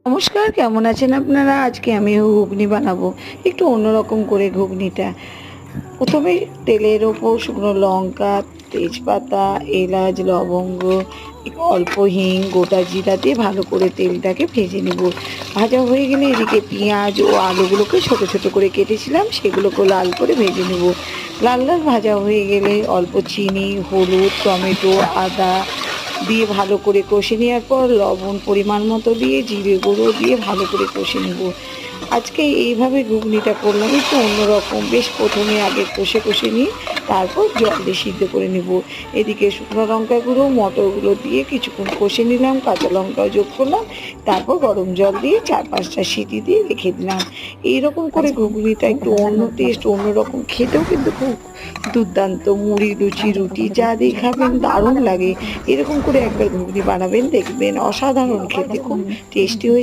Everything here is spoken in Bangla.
নমস্কার, কেমন আছেন আপনারা? আজকে আমি ঘুগনি বানাবো। একটু অন্যরকম করে ঘুগনিটা। প্রথমে তেলের ওপর শুকনো লঙ্কা, তেজপাতা, এলাচ, লবঙ্গ, অল্প হিং, গোটা জিরা দিয়ে ভালো করে তেলটাকে ভেজে নেব। ভাজা হয়ে গেলে এদিকে পেঁয়াজ ও আলুগুলোকে ছোট ছোট করে কেটেছিলাম, সেগুলোকেও লাল করে ভেজে নেব। লাল লাল ভাজা হয়ে গেলে অল্প চিনি, হলুদ, টমেটো, আদা দিয়ে ভালো করে কষে নেওয়ার পর লবণ পরিমাণ মতো দিয়ে জিরে গুঁড়ো দিয়ে ভালো করে কষে নেব। আজকে এইভাবে ঘুগনিটা করলাম, একটু অন্যরকম। বেশ প্রথমে আগে কষে নিয়ে তারপর জল দিয়ে সিদ্ধ করে নেব। এদিকে শুকনো লঙ্কা গুঁড়ো, মটরগুলো দিয়ে কিছুক্ষণ কষে নিলাম, কাঁচা লঙ্কাও যোগ করলাম। তারপর গরম জল দিয়ে ৪-৫টা সিটি দিয়ে রেখে দিলাম। এইরকম করে ঘুগনিটা একটু অন্য টেস্ট, অন্যরকম, খেতেও কিন্তু খুব দুর্দান্ত। মুড়ি, লুচি, রুটি যা দিয়ে খাবেন দারুণ লাগে। এরকম করে একবার ঘুগনি বানাবেন, দেখবেন অসাধারণ খেতে, খুব টেস্টি হয়ে